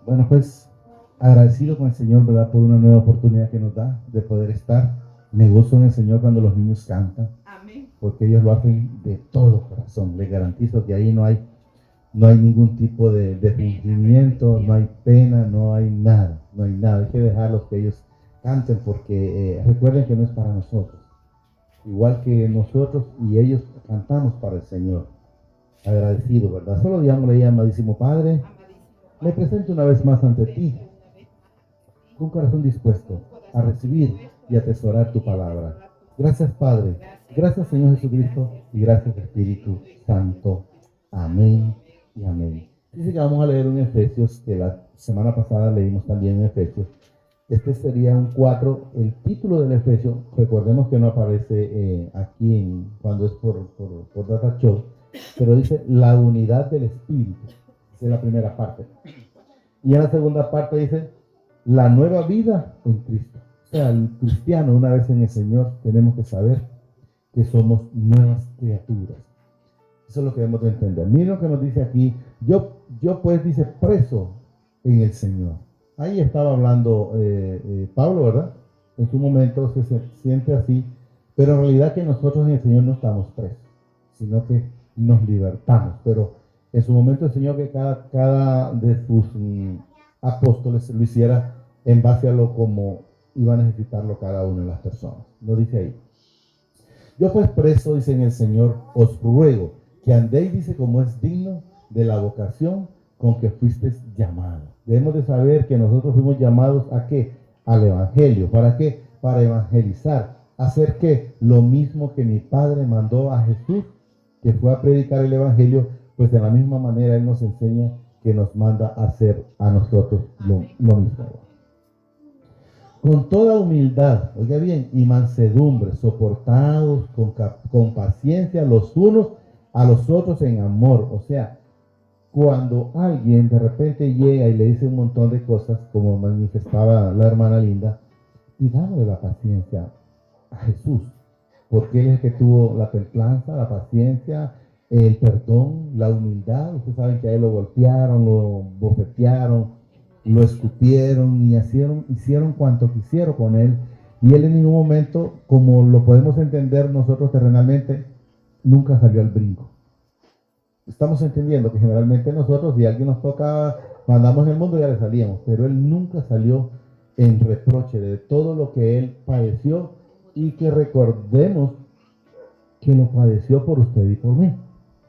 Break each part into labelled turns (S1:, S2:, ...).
S1: Bueno, pues agradecido con el Señor, ¿verdad? Por una nueva oportunidad que nos da de poder estar. Me gozo en el Señor cuando los niños cantan,
S2: Amén.
S1: porque ellos lo hacen de todo corazón. Les garantizo que ahí no hay ningún tipo de fingimiento, no hay pena, no hay nada, no hay nada. Hay que dejarlos que ellos canten porque recuerden que no es para nosotros. Igual que nosotros y ellos cantamos para el Señor. Agradecido, ¿verdad? Solo digámosle, amadísimo Padre, me presento una vez más ante ti, con un corazón dispuesto a recibir y atesorar tu palabra. Gracias, Padre. Gracias, Señor Jesucristo, y gracias, Espíritu Santo. Amén y amén. Dice que vamos a leer un Efesios, que la semana pasada leímos también en Efesios. Este sería un 4. El título del Efesio, recordemos que no aparece aquí cuando es por Data Show, pero dice la unidad del Espíritu. Esa es la primera parte. Y en la segunda parte dice la nueva vida en Cristo. O sea, el cristiano, una vez en el Señor, tenemos que saber que somos nuevas criaturas. Eso es lo que debemos de entender. Miren lo que nos dice aquí. Yo pues dice preso en el Señor. Ahí estaba hablando Pablo, ¿verdad? En su momento se siente así, pero en realidad que nosotros en el Señor no estamos presos, sino que nos libertamos. Pero en su momento el Señor que cada de sus apóstoles lo hiciera en base a lo como iba a necesitarlo cada una de las personas. Lo dice ahí. Yo pues preso, dice en el Señor, os ruego que andéis, dice, como es digno de la vocación con que fuisteis llamados. Debemos de saber que nosotros fuimos llamados ¿a qué? Al Evangelio. ¿Para qué? Para evangelizar. Hacer que lo mismo que mi Padre mandó a Jesús, que fue a predicar el Evangelio, pues de la misma manera Él nos enseña que nos manda a hacer a nosotros lo mismo. Con toda humildad, oiga bien, y mansedumbre, soportados con paciencia los unos a los otros en amor. O sea, cuando alguien de repente llega y le dice un montón de cosas, como manifestaba la hermana Linda, y dándole la paciencia a Jesús, porque Él es el que tuvo la templanza, la paciencia, el perdón, la humildad. Ustedes saben que a Él lo golpearon, lo bofetearon, lo escupieron y hicieron cuanto quisieron con Él. Y Él en ningún momento, como lo podemos entender nosotros terrenalmente, nunca salió al brinco. Estamos entendiendo que generalmente nosotros, si alguien nos toca, cuando andamos en el mundo ya le salíamos, pero Él nunca salió en reproche de todo lo que Él padeció, y que recordemos que lo padeció por usted y por mí.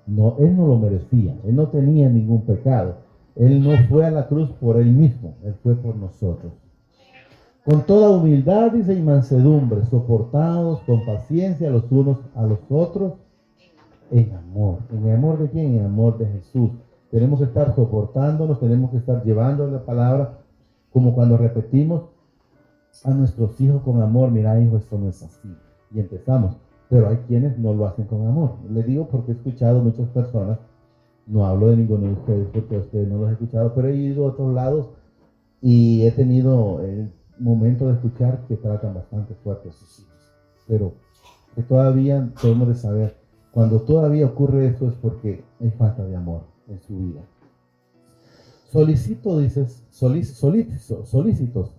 S1: No, Él no lo merecía, Él no tenía ningún pecado. Él no fue a la cruz por Él mismo, Él fue por nosotros. Con toda humildad, dice, y mansedumbre, soportados con paciencia los unos a los otros, en amor. ¿En amor de quién? En amor de Jesús. Tenemos que estar soportándonos, tenemos que estar llevando la palabra, como cuando repetimos a nuestros hijos con amor. Mira, hijo, esto no es así. Y empezamos. Pero hay quienes no lo hacen con amor. Le digo porque he escuchado muchas personas, no hablo de ninguno de ustedes porque ustedes no los he escuchado, pero he ido a otros lados y he tenido el momento de escuchar que tratan bastante fuerte a sus hijos. Pero que todavía tenemos de saber, cuando todavía ocurre eso es porque hay falta de amor en su vida. Solicito, dices, solícitos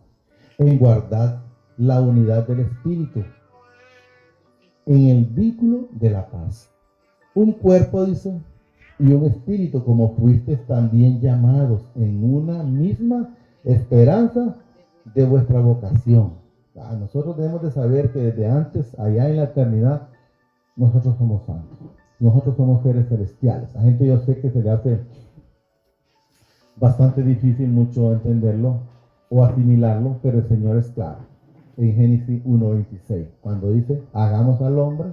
S1: en guardar la unidad del Espíritu, en el vínculo de la paz. Un cuerpo, dice, y un espíritu, como fuisteis también llamados en una misma esperanza de vuestra vocación. Nosotros debemos de saber que desde antes, allá en la eternidad, nosotros somos santos. Nosotros somos seres celestiales. A gente yo sé que se le hace bastante difícil mucho entenderlo o asimilarlo, pero el Señor es claro. En Génesis 1:26, cuando dice, hagamos al hombre,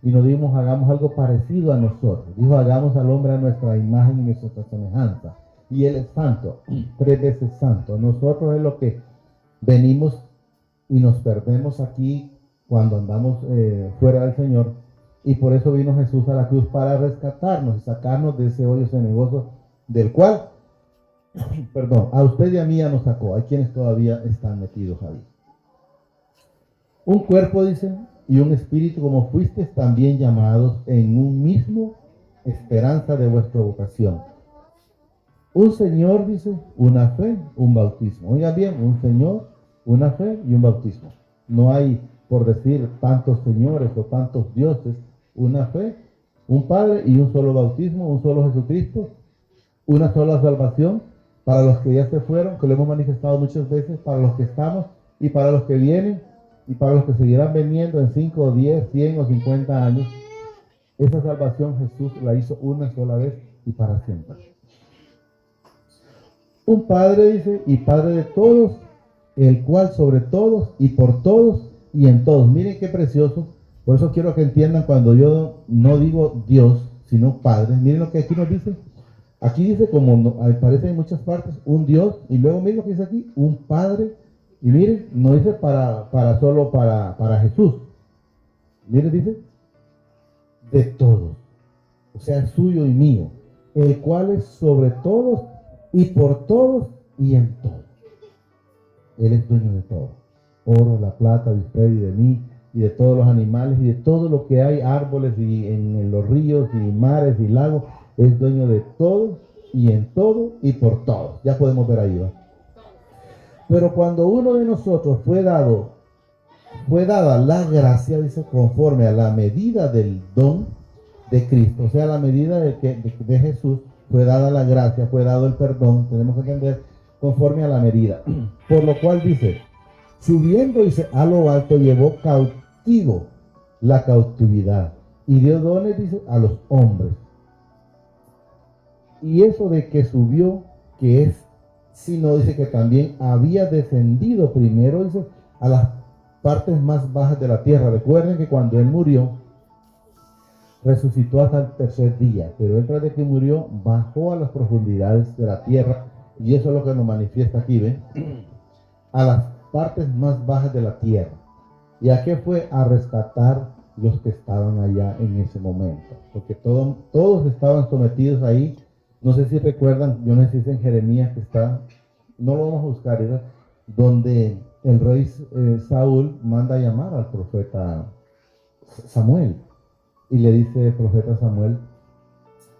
S1: y no dimos hagamos algo parecido a nosotros. Dijo, hagamos al hombre a nuestra imagen y nuestra semejanza. Y Él es santo, 3 veces santo. Nosotros es lo que venimos y nos perdemos aquí cuando andamos fuera del Señor. Y por eso vino Jesús a la cruz para rescatarnos y sacarnos de ese hoyo cenagoso del cual, perdón, a usted y a mí ya nos sacó. Hay quienes todavía están metidos ahí. Un cuerpo, dice, y un espíritu, como fuisteis también llamados en un mismo esperanza de vuestra vocación. Un Señor, dice, una fe, un bautismo. Oiga bien, un Señor, una fe y un bautismo. No hay, por decir, tantos señores o tantos dioses, una fe, un Padre y un solo bautismo, un solo Jesucristo, una sola salvación para los que ya se fueron, que lo hemos manifestado muchas veces, para los que estamos y para los que vienen y para los que seguirán viniendo en 5 o 10, 100 o 50 años. Esa salvación Jesús la hizo una sola vez y para siempre. Un Padre, dice, y Padre de todos, el cual sobre todos y por todos y en todos. Miren qué precioso. Por eso quiero que entiendan cuando yo no digo Dios, sino Padre. Miren lo que aquí nos dice. Aquí dice, como aparece en muchas partes, un Dios. Y luego miren lo que dice aquí, un Padre. Y miren, no dice solo para Jesús. Miren, dice, de todos. O sea, suyo y mío. El cual es sobre todos y por todos y en todos. Él es dueño de todo. Oro, la plata de usted y de mí, y de todos los animales, y de todo lo que hay, árboles, y en los ríos, y mares, y lagos. Es dueño de todo, y en todo, y por todo. Ya podemos ver ahí, ¿va? Pero cuando uno de nosotros fue dada la gracia, dice, conforme a la medida del don de Cristo, o sea, la medida de Jesús, fue dada la gracia, fue dado el perdón, tenemos que entender, conforme a la medida. Por lo cual dice, subiendo, dice, a lo alto, llevó cautivo la cautividad y dio dones, dice, a los hombres. Y eso de que subió, que es, sino dice que también había descendido primero, dice, a las partes más bajas de la tierra. Recuerden que cuando él murió, resucitó hasta el tercer día, pero él tras de que murió, bajó a las profundidades de la tierra, y eso es lo que nos manifiesta aquí, ¿ven? A las partes más bajas de la tierra. ¿Y a qué fue? A rescatar los que estaban allá en ese momento, porque todos estaban sometidos ahí. No sé si recuerdan, yo no sé si es en Jeremías que está, no lo vamos a buscar, ¿verdad? Donde el rey Saúl manda a llamar al profeta Samuel. Y le dice el profeta Samuel,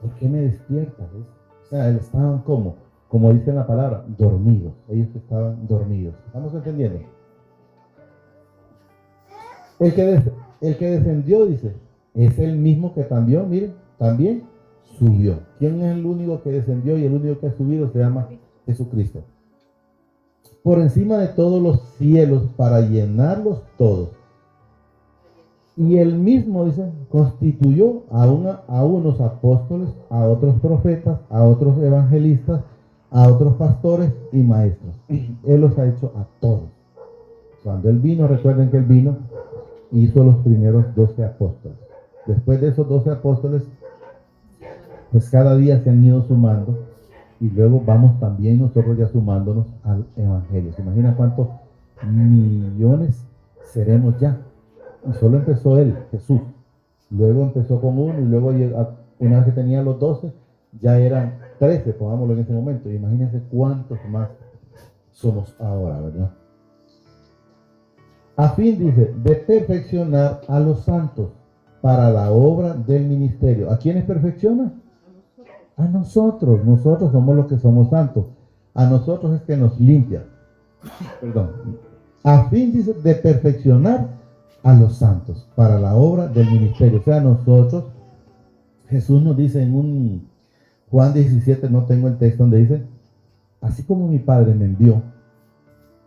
S1: ¿por qué me despiertas? O sea, estaban como dice la palabra, dormidos. Ellos estaban dormidos. ¿Estamos entendiendo? El que descendió, dice, es el mismo que también, miren, también subió. ¿Quién es el único que descendió y el único que ha subido? Se llama Jesucristo. Por encima de todos los cielos, para llenarlos todos. Y él mismo, dice, constituyó a unos apóstoles, a otros profetas, a otros evangelistas, a otros pastores y maestros. Él los ha hecho a todos. Cuando él vino, recuerden que él vino, hizo los primeros 12 apóstoles. Después de esos 12 apóstoles, pues cada día se han ido sumando, y luego vamos también nosotros ya sumándonos al evangelio. ¿Se imaginan cuántos millones seremos ya? Y solo empezó él, Jesús. Luego empezó con uno, y luego una vez que tenía los 12, ya eran 13, pongámoslo en ese momento. Imagínense cuántos más somos ahora, ¿verdad? A fin, dice, de perfeccionar a los santos para la obra del ministerio. ¿A quiénes perfecciona? A nosotros. Nosotros somos los que somos santos. A nosotros es que nos limpia. Perdón. A fin, dice, de perfeccionar a los santos para la obra del ministerio. O sea, nosotros, Jesús nos dice en un Juan 17, no tengo el texto, donde dice, así como mi Padre me envió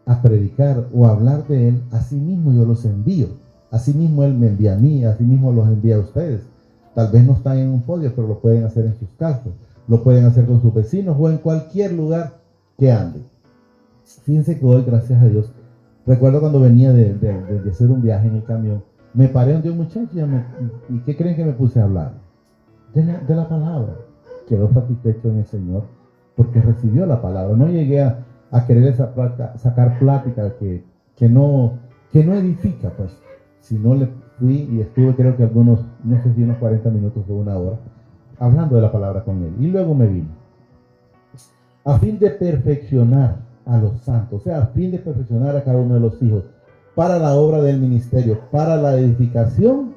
S1: a predicar o a hablar de él, así mismo yo los envío. Así mismo él me envía a mí, así mismo los envía a ustedes. Tal vez no están en un podio, pero lo pueden hacer en sus casas, lo pueden hacer con sus vecinos o en cualquier lugar que anden. Fíjense que hoy, gracias a Dios, recuerdo cuando venía de hacer un viaje en el camión, me paré donde un muchacho y ¿qué creen que me puse a hablar? De la palabra. Quedó satisfecho en el Señor porque recibió la palabra. No llegué a querer sacar plática que no edifica, pues, sino le fui y estuve, creo que algunos, no sé si unos 40 minutos o una hora, hablando de la palabra con él. Y luego me vine. A fin de perfeccionar a los santos, o sea, a fin de perfeccionar a cada uno de los hijos, para la obra del ministerio, para la edificación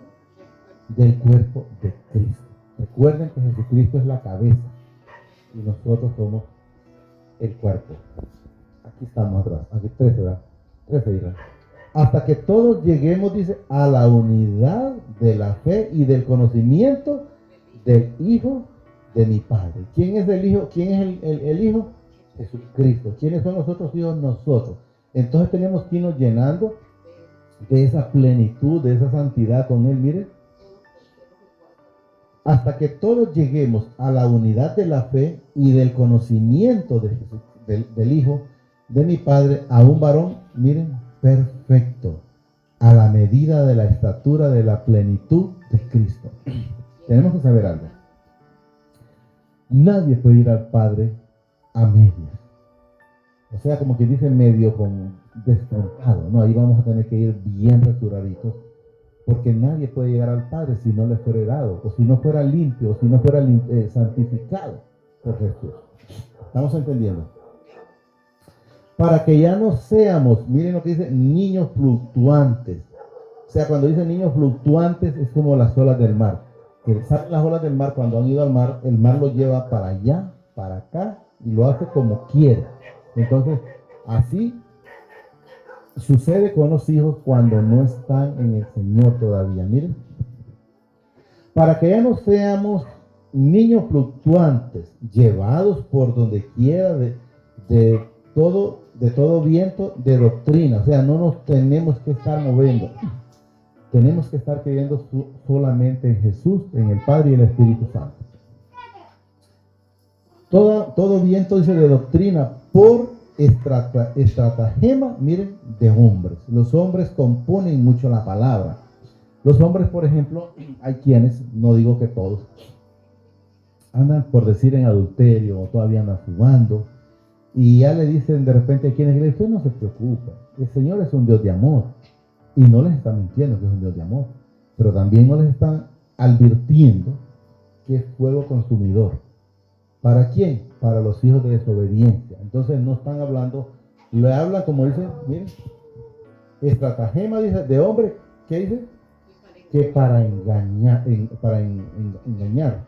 S1: del cuerpo de Cristo. Recuerden que Jesucristo es la cabeza y nosotros somos el cuerpo. Aquí estamos atrás, aquí 13, ¿verdad? 13, hija. Hasta que todos lleguemos, dice, a la unidad de la fe y del conocimiento del Hijo de mi Padre. ¿Quién es el Hijo? ¿Quién es el Hijo? Jesucristo. ¿Quiénes son los otros hijos? Nosotros. Entonces tenemos que irnos llenando de esa plenitud, de esa santidad con Él. Miren, hasta que todos lleguemos a la unidad de la fe y del conocimiento de Jesús, del Hijo de mi Padre, a un varón, miren, perfecto, a la medida de la estatura de la plenitud de Cristo. Tenemos que saber algo. Nadie puede ir al Padre a medias. O sea, como que dice medio con destroncado. No, ahí vamos a tener que ir bien resuraditos. Porque nadie puede llegar al Padre si no le fuera dado, o si no fuera limpio, o si no fuera santificado por Jesús. ¿Estamos entendiendo? Para que ya no seamos, miren lo que dice, niños fluctuantes. O sea, cuando dice niños fluctuantes es como las olas del mar. Que saben las olas del mar, cuando han ido al mar, el mar lo lleva para allá, para acá, y lo hace como quiere. Entonces, así sucede con los hijos cuando no están en el Señor todavía. Miren, para que ya no seamos niños fluctuantes, llevados por donde quiera de todo viento de doctrina. O sea, no nos tenemos que estar moviendo. Tenemos que estar creyendo solamente en Jesús, en el Padre y el Espíritu Santo. Todo viento, dice, de doctrina por estratagema, miren, de hombres. Los hombres componen mucho la palabra. Los hombres, por ejemplo, hay quienes, no digo que todos, andan por decir en adulterio o todavía andan fumando, y ya le dicen de repente a quienes le dicen, usted no se preocupe, el Señor es un Dios de amor, y no les están mintiendo que es un Dios de amor, pero también no les están advirtiendo que es fuego consumidor. ¿Para quién? Para los hijos de desobediencia. Entonces no están hablando, le hablan como dice, miren, estratagema, dice, de hombre, ¿qué dice? Que para engañar, engañar,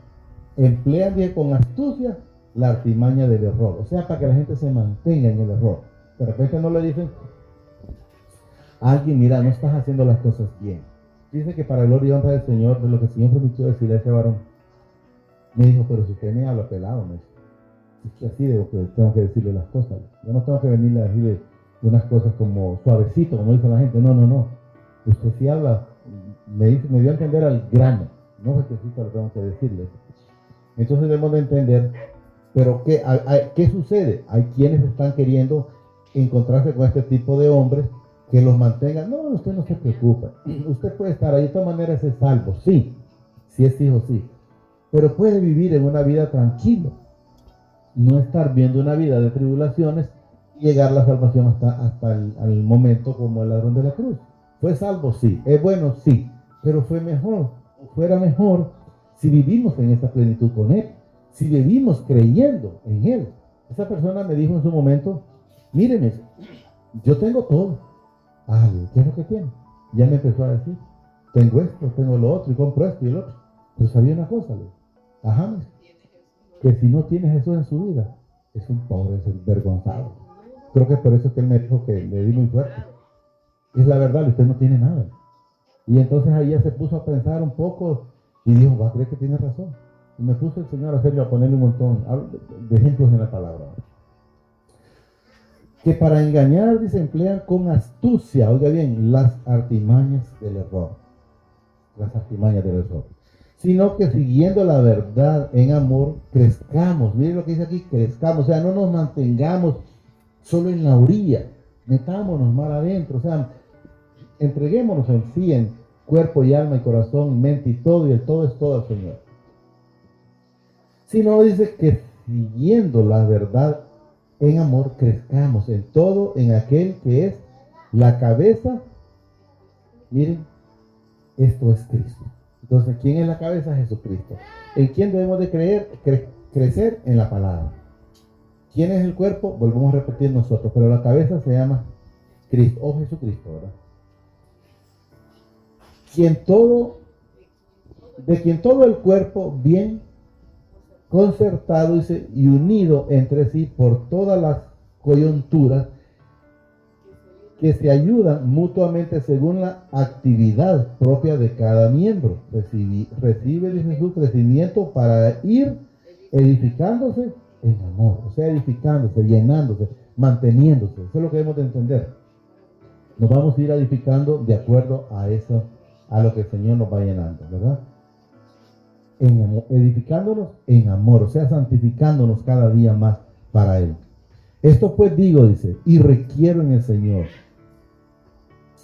S1: emplean, dice, con astucia la artimaña del error. O sea, para que la gente se mantenga en el error. De repente no le dicen a alguien, mira, no estás haciendo las cosas bien. Dice que para gloria y honra del Señor, de lo que el Señor permitió decirle a ese varón, me dijo, pero si usted me habla pelado, me dijo, es que así de que tengo que decirle las cosas. Yo no tengo que venirle a decirle unas cosas como suavecito, como dice la gente. No. Usted sí habla, me dio a entender al grano. No sé qué sí lo tengo que decirle. Entonces debemos de entender, pero ¿qué sucede? Hay quienes están queriendo encontrarse con este tipo de hombres que los mantengan. No, usted no se preocupe. Usted puede estar ahí, de todas maneras es salvo. Sí, si es hijo, sí. Pero puede vivir en una vida tranquila. No estar viendo una vida de tribulaciones y llegar a la salvación hasta el momento como el ladrón de la cruz. Fue salvo, sí. Es bueno, sí. Pero fuera mejor si vivimos en esta plenitud con Él. Si vivimos creyendo en Él. Esa persona me dijo en su momento, míreme, yo tengo todo. ¿Qué es lo que tiene? Ya me empezó a decir, tengo esto, tengo lo otro, y compro esto y el otro. Pero sabía una cosa, que si no tiene Jesús en su vida, es un pobre, es un vergonzado. Creo que por eso es que él me dijo que le di muy fuerte. Es la verdad, usted no tiene nada. Y entonces ahí ya se puso a pensar un poco y dijo, va a creer que tiene razón. Y me puso el Señor a hacerle, a ponerle un montón de ejemplos en la palabra. Que para engañar, dice, emplean con astucia, oiga bien, las artimañas del error. Las artimañas del error. Sino que siguiendo la verdad en amor, crezcamos. Miren lo que dice aquí, crezcamos. O sea, no nos mantengamos solo en la orilla. Metámonos más adentro. O sea, entreguémonos en sí, en cuerpo y alma y corazón, mente y todo. Y el todo es todo al Señor. Sino dice que siguiendo la verdad en amor, crezcamos en todo, en aquel que es la cabeza. Miren, esto es Cristo. Entonces, ¿quién es la cabeza? Jesucristo. ¿En quién debemos de crecer? En la palabra. ¿Quién es el cuerpo? Volvemos a repetir nosotros, pero la cabeza se llama Cristo, o Jesucristo, ¿verdad? De quien todo el cuerpo bien concertado, dice, y unido entre sí por todas las coyunturas que se ayudan mutuamente según la actividad propia de cada miembro. Recibe, dice, su crecimiento para ir edificándose en amor, o sea, edificándose, llenándose, manteniéndose. Eso es lo que debemos de entender. Nos vamos a ir edificando de acuerdo a eso, a lo que el Señor nos va llenando, ¿verdad? Edificándonos en amor, o sea, santificándonos cada día más para Él. Esto pues digo, dice, y requiero en el Señor,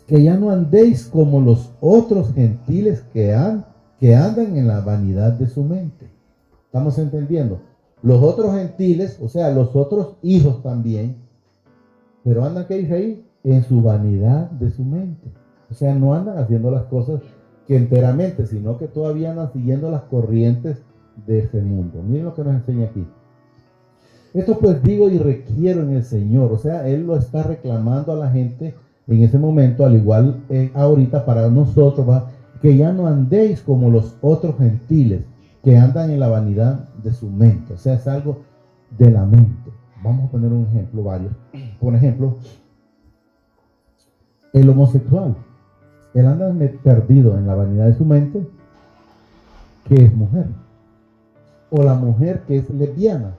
S1: que ya no andéis como los otros gentiles que andan en la vanidad de su mente. ¿Estamos entendiendo? Los otros gentiles, o sea, los otros hijos también, pero andan, ¿qué dice ahí? En su vanidad de su mente. O sea, no andan haciendo las cosas que enteramente, sino que todavía andan siguiendo las corrientes de ese mundo. Miren lo que nos enseña aquí. Esto pues digo y requiero en el Señor. O sea, Él lo está reclamando a la gente en ese momento, al igual ahorita para nosotros, ¿va? Que ya no andéis como los otros gentiles que andan en la vanidad de su mente. O sea, es algo de la mente. Vamos a poner un ejemplo, varios. Por ejemplo, el homosexual. Él anda perdido en la vanidad de su mente, que es mujer. O la mujer que es lesbiana,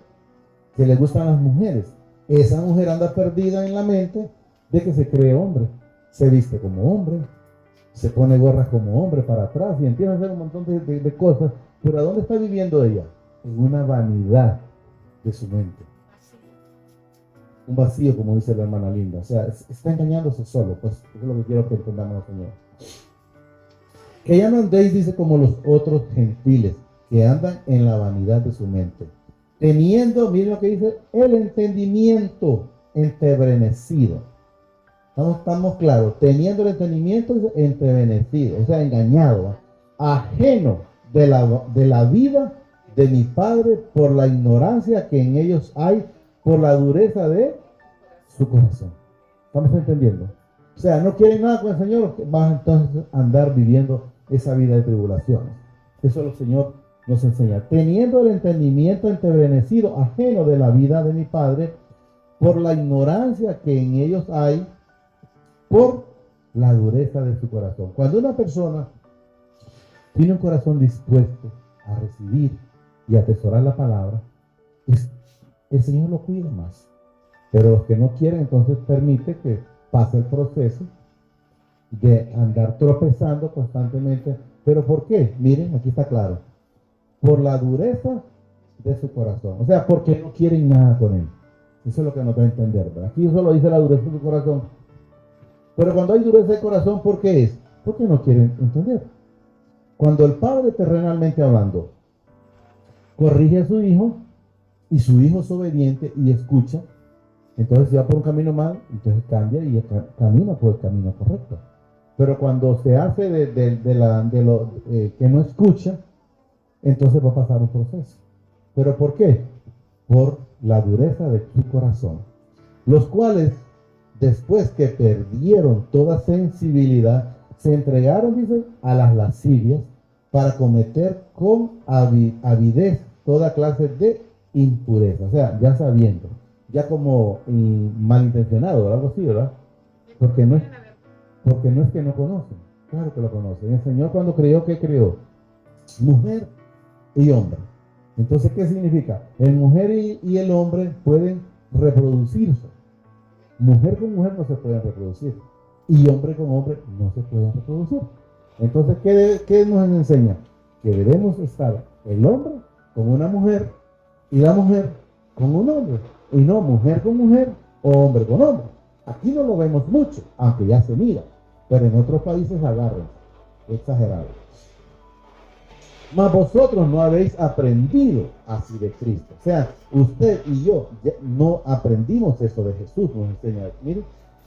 S1: que le gustan las mujeres. Esa mujer anda perdida en la mente de que se cree hombre. Se viste como hombre, se pone gorras como hombre para atrás y empieza a hacer un montón de cosas. Pero ¿a dónde está viviendo ella? En una vanidad de su mente. Un vacío, como dice la hermana Linda. O sea, está engañándose solo. Pues eso es lo que quiero que entendamos, Señor. Que ya no andéis, dice, como los otros gentiles, que andan en la vanidad de su mente. Teniendo, miren lo que dice, el entendimiento entebrecido. Estamos claros. Teniendo el entendimiento entebrecido, o sea, engañado, ajeno de la vida de mi Padre por la ignorancia que en ellos hay, por la dureza de su corazón. ¿Estamos entendiendo? O sea, no quieren nada con el Señor, van entonces a andar viviendo esa vida de tribulaciones. Eso el Señor nos enseña. Teniendo el entendimiento entebrecido, ajeno de la vida de mi Padre, por la ignorancia que en ellos hay, por la dureza de su corazón. Cuando una persona tiene un corazón dispuesto a recibir y atesorar la palabra, el Señor lo cuida más. Pero los que no quieren, entonces permite que pase el proceso de andar tropezando constantemente. ¿Pero por qué? Miren, aquí está claro. Por la dureza de su corazón. O sea, porque no quieren nada con Él. Eso es lo que nos da a entender, ¿verdad? Aquí solo dice la dureza de su corazón. Pero cuando hay dureza de corazón, ¿por qué es? Porque no quieren entender. Cuando el padre, terrenalmente hablando, corrige a su hijo, y su hijo es obediente y escucha, entonces si va por un camino mal, entonces cambia y camina por el camino correcto. Pero cuando se hace de lo que no escucha, entonces va a pasar un proceso. ¿Pero por qué? Por la dureza de su corazón. Los cuales, después que perdieron toda sensibilidad, se entregaron, dice, a las lascivias para cometer con avidez toda clase de impureza. O sea, ya sabiendo, ya como malintencionado o algo así, ¿verdad? Porque no es que no conocen. Claro que lo conocen. El Señor, cuando creó, ¿qué creó? Mujer y hombre. Entonces, ¿qué significa? El mujer y el hombre pueden reproducirse. Mujer con mujer no se pueden reproducir. Y hombre con hombre no se pueden reproducir. Entonces, ¿qué nos enseña? Que debemos estar el hombre con una mujer y la mujer con un hombre. Y no mujer con mujer o hombre con hombre. Aquí no lo vemos mucho, aunque ya se mira. Pero en otros países agarran. Exagerado. Mas vosotros no habéis aprendido así de Cristo. O sea, usted y yo no aprendimos eso de Jesús, nos enseña. Miren,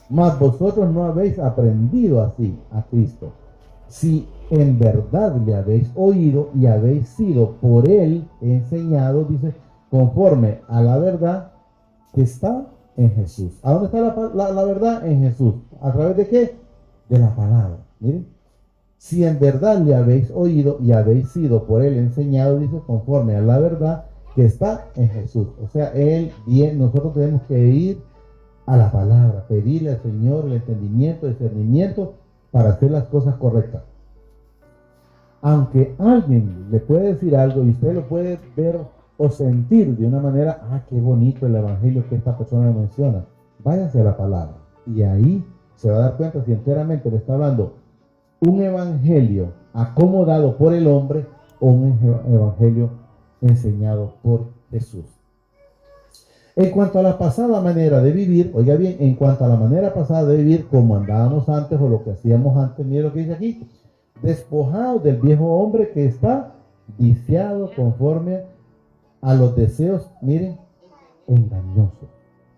S1: mas vosotros no habéis aprendido así a Cristo. Si en verdad le habéis oído y habéis sido por Él enseñado, dice, conforme a la verdad que está en Jesús. ¿A dónde está la verdad? En Jesús. ¿A través de qué? De la palabra. Miren. Si en verdad le habéis oído y habéis sido por Él enseñado, dice, conforme a la verdad que está en Jesús. O sea, Él bien, nosotros tenemos que ir a la palabra, pedirle al Señor el entendimiento, el discernimiento para hacer las cosas correctas. Aunque alguien le puede decir algo y usted lo puede ver o sentir de una manera, qué bonito el evangelio que esta persona menciona, váyase a la palabra y ahí se va a dar cuenta si enteramente le está hablando un evangelio acomodado por el hombre o un evangelio enseñado por Jesús. En cuanto a la pasada manera de vivir, oiga bien, en cuanto a la manera pasada de vivir como andábamos antes o lo que hacíamos antes, mire lo que dice aquí, despojados del viejo hombre que está viciado conforme a los deseos, miren, engañosos,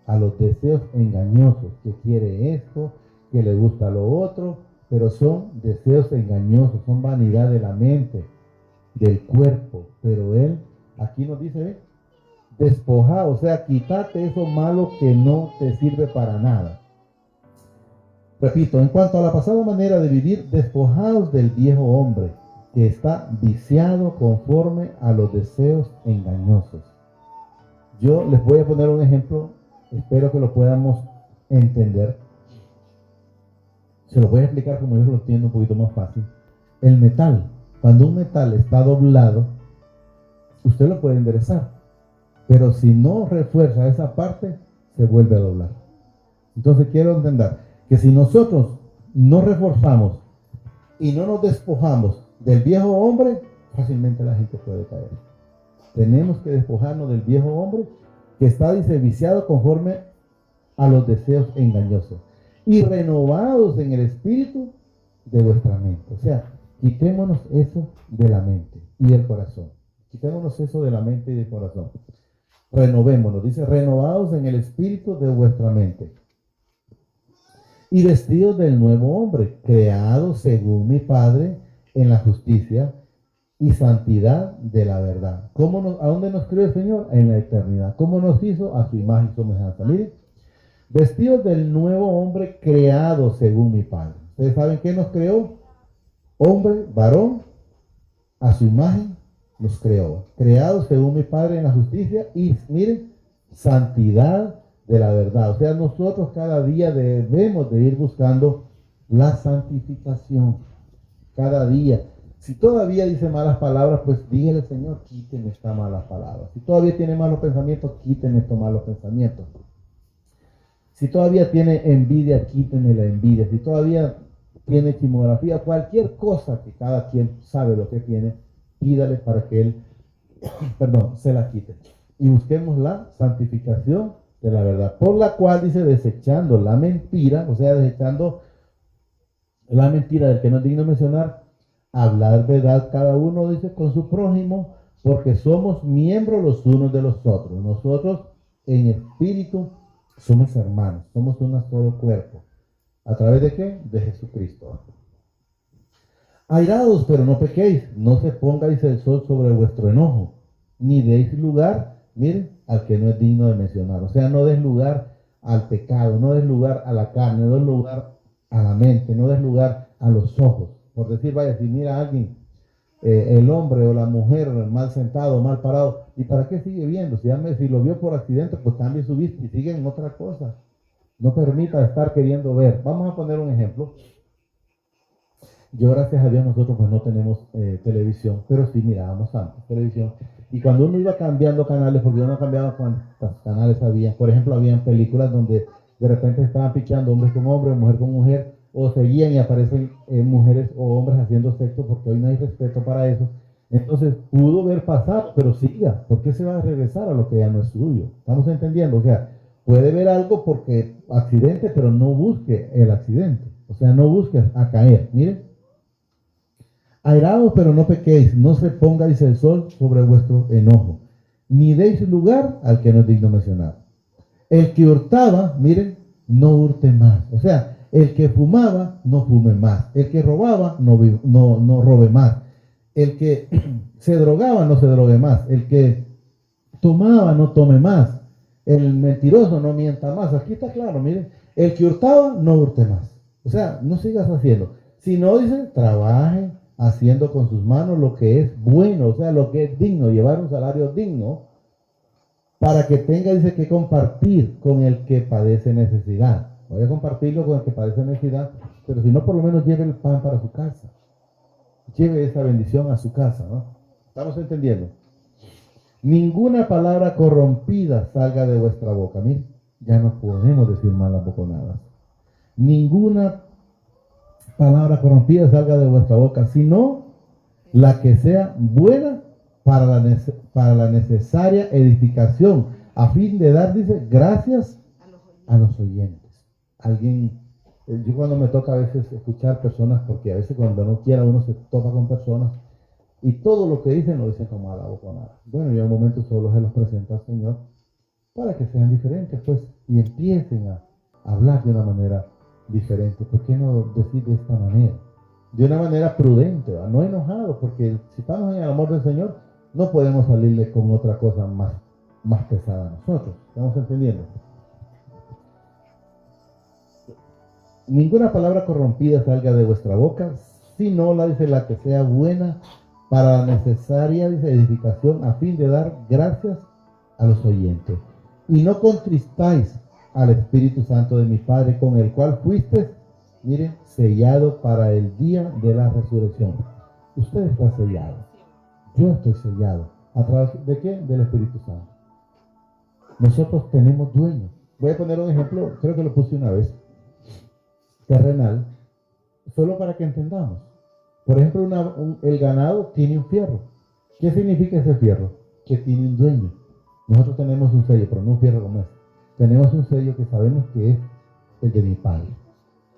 S1: a los deseos engañosos, que quiere esto, que le gusta lo otro, pero son deseos engañosos, son vanidad de la mente, del cuerpo, pero él aquí nos dice, despojado, o sea, quítate eso malo que no te sirve para nada. Repito, en cuanto a la pasada manera de vivir, despojados del viejo hombre que está viciado conforme a los deseos engañosos. Yo les voy a poner un ejemplo, espero que lo podamos entender. Se lo voy a explicar como yo lo entiendo un poquito más fácil. El metal, cuando un metal está doblado, usted lo puede enderezar, pero si no refuerza esa parte, se vuelve a doblar. Entonces quiero entender que si nosotros no reforzamos y no nos despojamos del viejo hombre, fácilmente la gente puede caer. Tenemos que despojarnos del viejo hombre que está, dice, viciado conforme a los deseos engañosos y renovados en el espíritu de vuestra mente. O sea, quitémonos eso de la mente y del corazón. Quitémonos eso de la mente y del corazón. Renovémonos, dice, renovados en el espíritu de vuestra mente. Y vestidos del nuevo hombre, creado según mi Padre en la justicia y santidad de la verdad. ¿A dónde nos creó el Señor? En la eternidad. ¿Cómo nos hizo? A su imagen y semejanza. Miren, vestidos del nuevo hombre, creado según mi Padre. ¿Ustedes saben qué nos creó? Hombre, varón, a su imagen nos creó. Creados según mi Padre en la justicia y, miren, santidad de la verdad. O sea, nosotros cada día debemos de ir buscando la santificación. Cada día. Si todavía dice malas palabras, pues dígale, Señor, quíteme estas malas palabras. Si todavía tiene malos pensamientos, quíteme estos malos pensamientos. Si todavía tiene envidia, quíteme la envidia. Si todavía tiene timografía, cualquier cosa que cada quien sabe lo que tiene, pídale para que él, se la quite. Y busquemos la santificación de la verdad, por la cual dice, desechando la mentira, o sea, desechando la mentira del que no es digno mencionar, hablar verdad cada uno, dice, con su prójimo, porque somos miembros los unos de los otros. Nosotros en espíritu somos hermanos, somos un solo cuerpo. ¿A través de qué? De Jesucristo. Airados, pero no pequéis, no se ponga, dice, el sol sobre vuestro enojo, ni deis lugar, miren, al que no es digno de mencionar. O sea, no des lugar al pecado, no des lugar a la carne, no des lugar a la mente, no des lugar a los ojos. Por decir, vaya, si mira a alguien, el hombre o la mujer mal sentado, mal parado, ¿y para qué sigue viendo? Si lo vio por accidente, pues cambie su vista y sigue en otra cosa. No permita estar queriendo ver. Vamos a poner un ejemplo. Yo, gracias a Dios, nosotros pues no tenemos televisión, pero sí mirábamos antes televisión. Y cuando uno iba cambiando canales, porque uno cambiaba cuántos canales había, por ejemplo, habían películas donde de repente estaban pichando hombres con hombres, mujer con mujer, o seguían y aparecen mujeres o hombres haciendo sexo, porque hoy no hay respeto para eso. Entonces, pudo ver pasar, pero siga, ¿por qué se va a regresar a lo que ya no es suyo? ¿Estamos entendiendo? O sea, puede ver algo porque accidente, pero no busque el accidente. O sea, no busque a caer. Miren. Airados, pero no pequéis, no se ponga, dice, el sol sobre vuestro enojo, ni deis lugar al que no es digno mencionar. El que hurtaba, miren, no hurte más. O sea, el que fumaba, no fume más. El que robaba, no robe más. El que se drogaba, no se drogue más. El que tomaba, no tome más. El mentiroso, no mienta más. Aquí está claro, miren. El que hurtaba, no hurte más. O sea, no sigas haciendo. Si no, dice, trabaje haciendo con sus manos lo que es bueno, o sea, lo que es digno, llevar un salario digno, para que tenga, dice, que compartir con el que padece necesidad. Voy a compartirlo con el que padece necesidad, pero si no, por lo menos lleve el pan para su casa. Lleve esa bendición a su casa, ¿no? ¿Estamos entendiendo? Ninguna palabra corrompida salga de vuestra boca. Miren, ya no podemos decir malas boconadas. Ninguna palabra corrompida salga de vuestra boca, sino la que sea buena para la necesaria edificación, a fin de dar, dice, gracias a los oyentes. Yo cuando me toca a veces escuchar personas, porque a veces cuando no quiera uno se topa con personas, y todo lo que dicen lo dicen como a la boconada. Bueno, yo en un momento solo se los presento al Señor, para que sean diferentes, pues, y empiecen a hablar de una manera diferente. ¿Por qué no decir de esta manera? De una manera prudente, ¿verdad? No enojado, porque si estamos en el amor del Señor, no podemos salirle con otra cosa más pesada a nosotros. ¿Estamos entendiendo? Ninguna palabra corrompida salga de vuestra boca, sino dice, la que sea buena para la necesaria, dice, edificación, a fin de dar gracias a los oyentes. Y no contristáis al Espíritu Santo de mi Padre, con el cual fuisteis, miren, sellado para el día de la resurrección. Usted está sellado. Yo estoy sellado. ¿A través de qué? Del Espíritu Santo. Nosotros tenemos dueño. Voy a poner un ejemplo, creo que lo puse una vez, terrenal, solo para que entendamos. Por ejemplo, el ganado tiene un fierro. ¿Qué significa ese fierro? Que tiene un dueño. Nosotros tenemos un sello, pero no un fierro como ese. Tenemos un sello que sabemos que es el de mi Padre.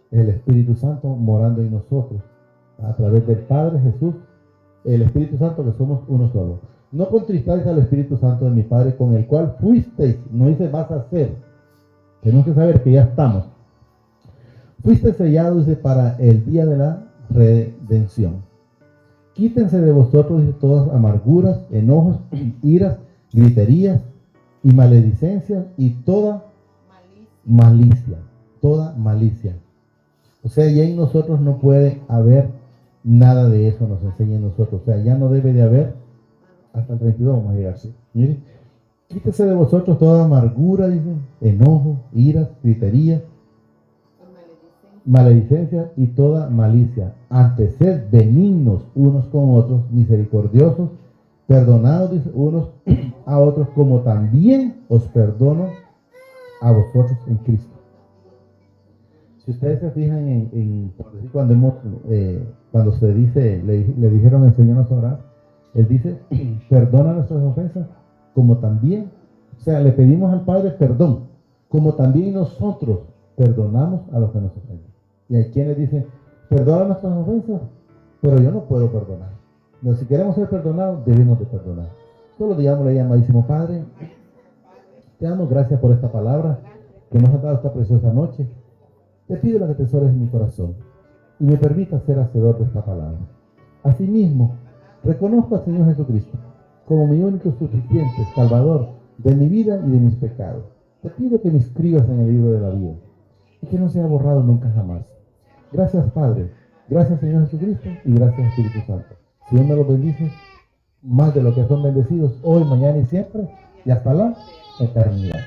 S1: El Espíritu Santo morando en nosotros, a través del Padre Jesús, el Espíritu Santo, que somos uno solo. No contristáis al Espíritu Santo de mi Padre, con el cual fuisteis, no dice vas a ser. Tenemos que saber que ya estamos. Fuisteis sellados, dice, para el día de la redención. Quítense de vosotros, dice, todas amarguras, enojos, iras, griterías y maledicencias y toda malicia. Toda malicia. O sea, ya en nosotros no puede haber nada de eso, nos enseña en nosotros. O sea, ya no debe de haber, hasta el 32 vamos a llegar, ¿sí? Miren, quítese de vosotros toda amargura, dice, enojo, iras, griterías, maledicencia y toda malicia. Antes sed benignos unos con otros, misericordiosos, perdonados, dice, unos a otros, como también os perdono a vosotros en Cristo. Si ustedes se fijan cuando se dice, le dijeron enséñanos a orar, él dice, perdona nuestras ofensas, como también, o sea, le pedimos al Padre perdón, como también nosotros perdonamos a los que nos ofenden. Y hay quienes dicen, perdona nuestras ofensas, pero yo no puedo perdonar. No, si queremos ser perdonados, debemos de perdonar. Solo digámosle, amadísimo Padre, te damos gracias por esta palabra que nos ha dado esta preciosa noche. Te pido la que tesores en mi corazón y me permita ser hacedor de esta palabra. Asimismo, reconozco al Señor Jesucristo como mi único suficiente Salvador de mi vida y de mis pecados. Te pido que me inscribas en el libro de la vida y que no sea borrado nunca jamás. Gracias, Padre. Gracias, Señor Jesucristo, y gracias, Espíritu Santo. Señor, me los bendice más de lo que son bendecidos hoy, mañana y siempre, y hasta la eternidad.